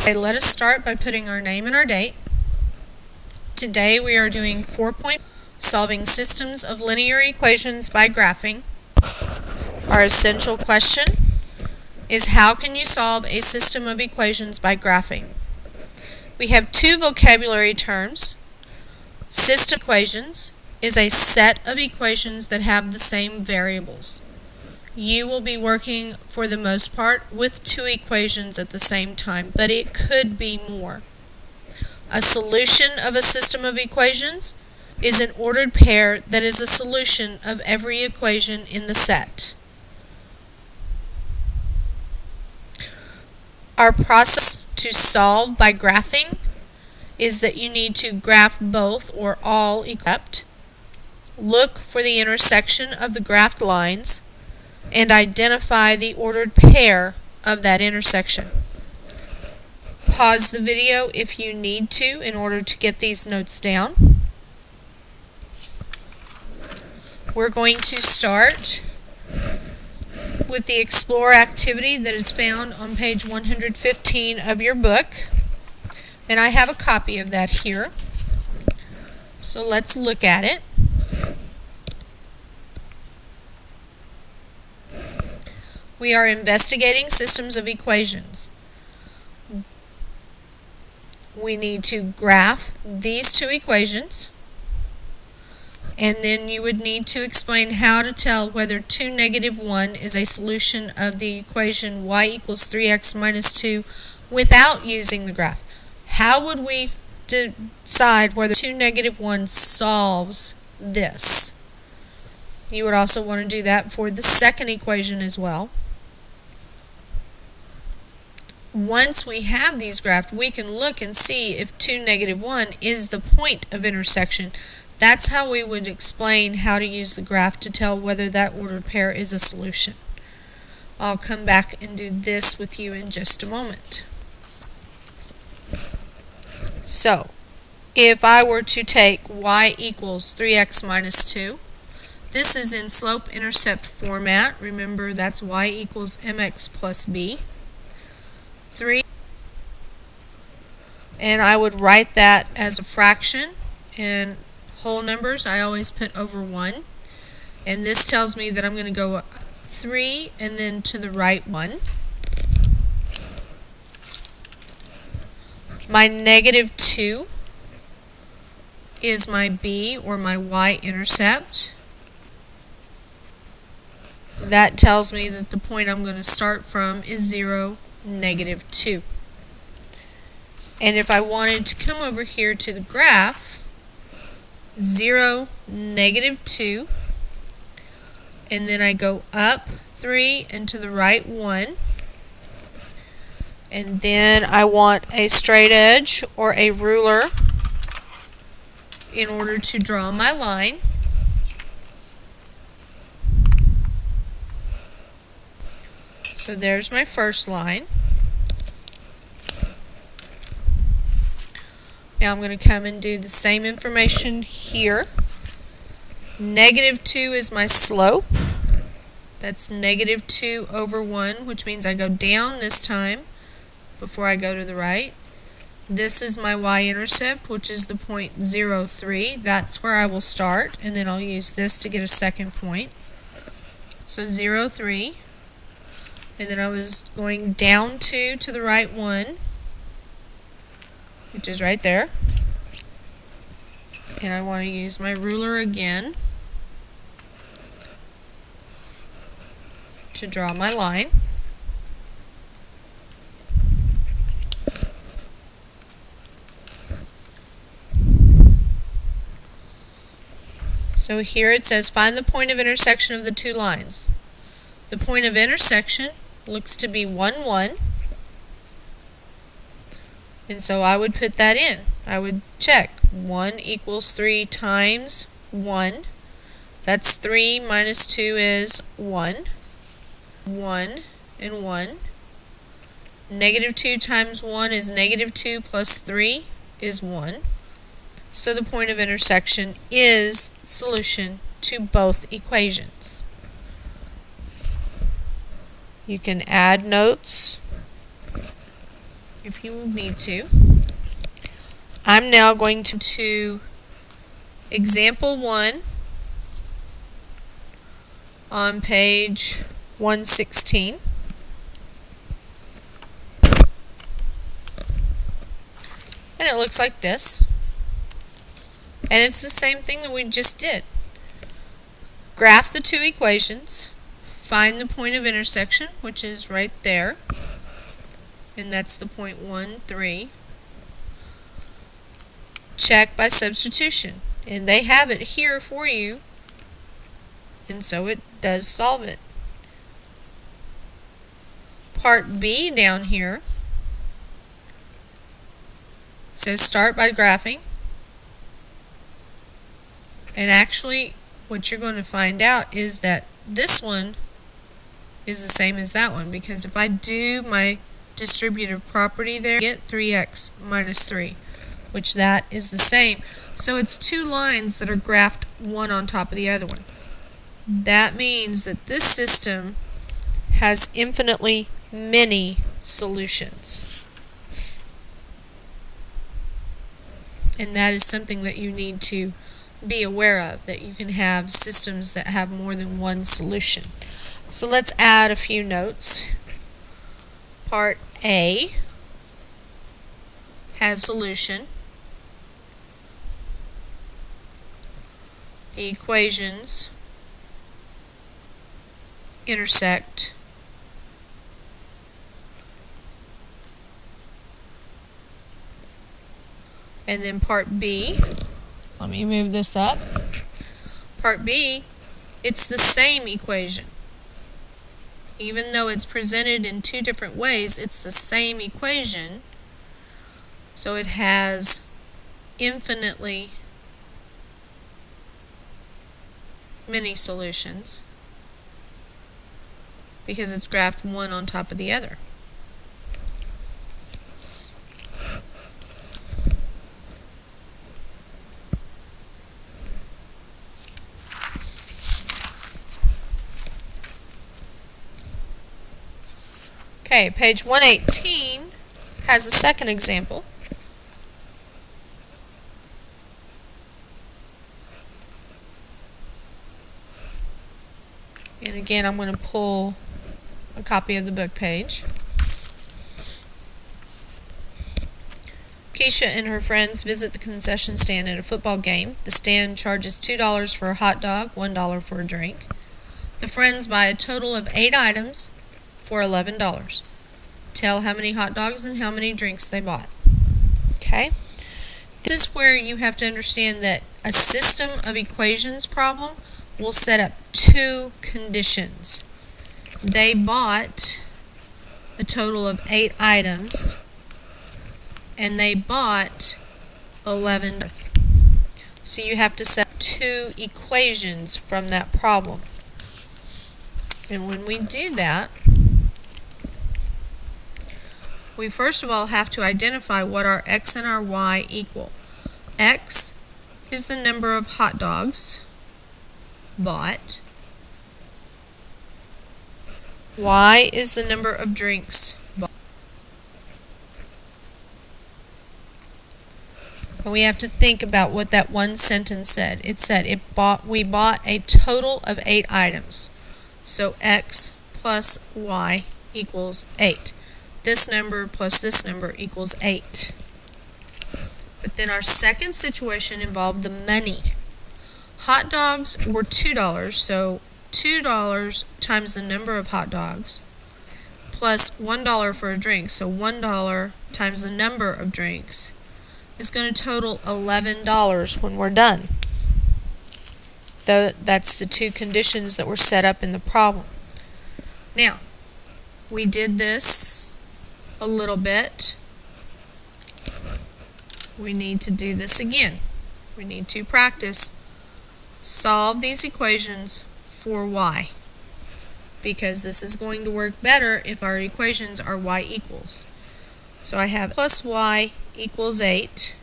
Okay, let us start by putting our name and our date. Today we are doing 4.0, solving systems of linear equations by graphing. Our essential question is, how can you solve a system of equations by graphing? We have two vocabulary terms. System equations is a set of equations that have the same variables. You will be working, for the most part, with two equations at the same time, but it could be more. A solution of a system of equations is an ordered pair that is a solution of every equation in the set. Our process to solve by graphing is that you need to graph both or all except, look for the intersection of the graphed lines, and identify the ordered pair of that intersection. Pause the video if you need to in order to get these notes down. We're going to start with the Explore activity that is found on page 115 of your book, and I have a copy of that here. So let's look at it. We are investigating systems of equations. We need to graph these two equations, and then you would need to explain how to tell whether 2, -1 is a solution of the equation y equals 3x minus 2 without using the graph. How would we decide whether 2, -1 solves this? You would also want to do that for the second equation as well. Once we have these graphed, we can look and see if 2, -1 is the point of intersection. That's how we would explain how to use the graph to tell whether that ordered pair is a solution. I'll come back and do this with you in just a moment. So, if I were to take y equals 3x minus 2, this is in slope-intercept format. Remember, that's y equals mx plus b. 3, and I would write that as a fraction, and whole numbers I always put over 1, and this tells me that I'm going to go 3 and then to the right 1. My -2 is my b, or my y-intercept. That tells me that the point I'm going to start from is 0, -2. And if I wanted to come over here to the graph, 0, -2, and then I go up 3 and to the right 1, and then I want a straight edge or a ruler in order to draw my line. So there's my first line. Now I'm going to come and do the same information here. -2 is my slope. That's -2 over 1, which means I go down this time before I go to the right. This is my y-intercept, which is the point 0, 3. That's where I will start, and then I'll use this to get a second point. So 0, 3. And then I was going down 2 to the right 1, which is right there. And I want to use my ruler again to draw my line. So here it says, find the point of intersection of the two lines. The point of intersection looks to be 1, 1. And so I would put that in. I would check. 1 equals 3 times 1. That's 3 minus 2 is 1. 1 and 1. -2 times 1 is -2 plus 3 is 1. So the point of intersection is solution to both equations. You can add notes if you need to. I'm now going to example 1 on page 116. And it looks like this. And it's the same thing that we just did. Graph the two equations, find the point of intersection, which is right there, and that's the point 1, 3. Check by substitution, and they have it here for you, and so it does solve it. Part B down here says start by graphing, and actually what you're going to find out is that this one is the same as that one, because if I do my distributive property there, I get 3x minus 3, which that is the same. So it's two lines that are graphed one on top of the other one. That means that this system has infinitely many solutions. And that is something that you need to be aware of, that you can have systems that have more than one solution. So let's add a few notes. Part A has solution. The equations intersect. And then part B, let me move this up. Part B, it's the same equation. Even though it's presented in two different ways, it's the same equation. So it has infinitely many solutions because it's graphed one on top of the other. Okay, page 118 has a second example. And again, I'm going to pull a copy of the book page. Keisha and her friends visit the concession stand at a football game. The stand charges $2 for a hot dog, $1 for a drink. The friends buy a total of 8 items for $11. Tell how many hot dogs and how many drinks they bought. Okay? This is where you have to understand that a system of equations problem will set up two conditions. They bought a total of 8 items and they bought 11. So you have to set two equations from that problem. And when we do that, we first of all have to identify what our x and our y equal. X is the number of hot dogs bought. Y is the number of drinks bought. And we have to think about what that one sentence said. It said we bought a total of 8 items. So x plus y equals 8. This number plus this number equals 8. But then our second situation involved the money. Hot dogs were $2, so $2 times the number of hot dogs plus $1 for a drink, so $1 times the number of drinks is going to total $11 when we're done. That's the two conditions that were set up in the problem. Now, we did this a little bit. We need to do this again. We need to practice. Solve these equations for y, because this is going to work better if our equations are y equals. So I have plus y equals 8.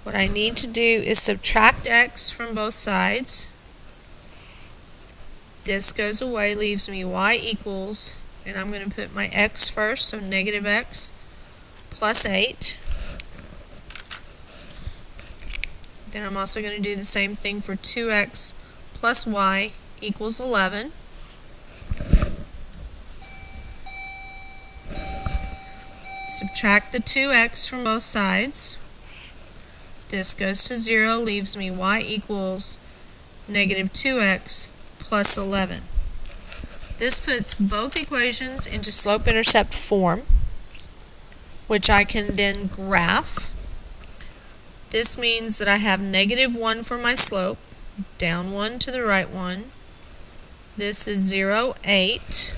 What I need to do is subtract x from both sides. This goes away, leaves me y equals and I'm going to put my x first, so negative x plus 8. Then I'm also going to do the same thing for 2x plus y equals 11. Subtract the 2x from both sides. This goes to 0, leaves me y equals negative 2x plus 11. This puts both equations into slope-intercept form, which I can then graph. This means that I have negative 1 for my slope, down 1 to the right 1. This is 0, 8.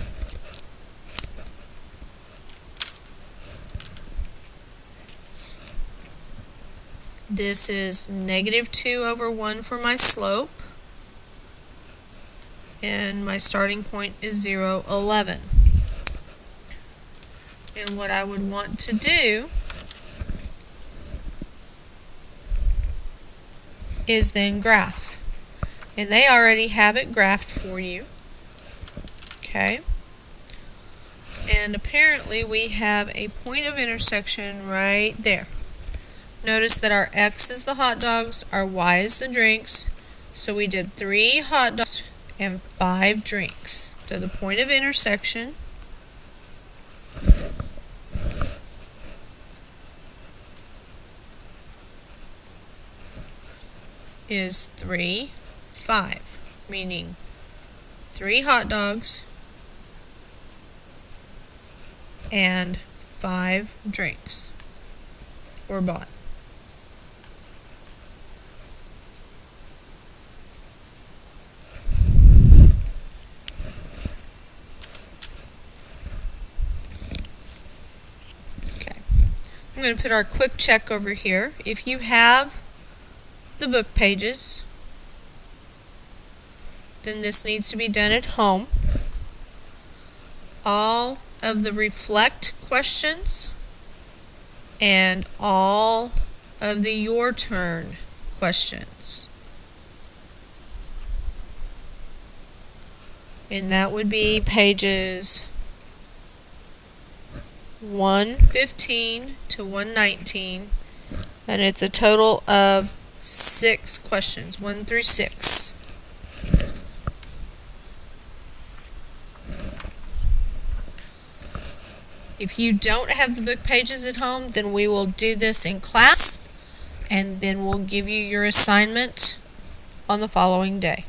This is negative 2 over 1 for my slope. And my starting point is 0, 11. And what I would want to do is then graph. And they already have it graphed for you. Okay. And apparently we have a point of intersection right there. Notice that our x is the hot dogs, our y is the drinks. So we did 3 hot dogs and 5 drinks. So the point of intersection is 3, 5, meaning 3 hot dogs and 5 drinks were bought. I'm going to put our quick check over here. If you have the book pages, then this needs to be done at home. All of the reflect questions and all of the your turn questions. And that would be pages 115 to 119, and it's a total of 6 questions, 1 through 6. If you don't have the book pages at home, then we will do this in class, and then we'll give you your assignment on the following day.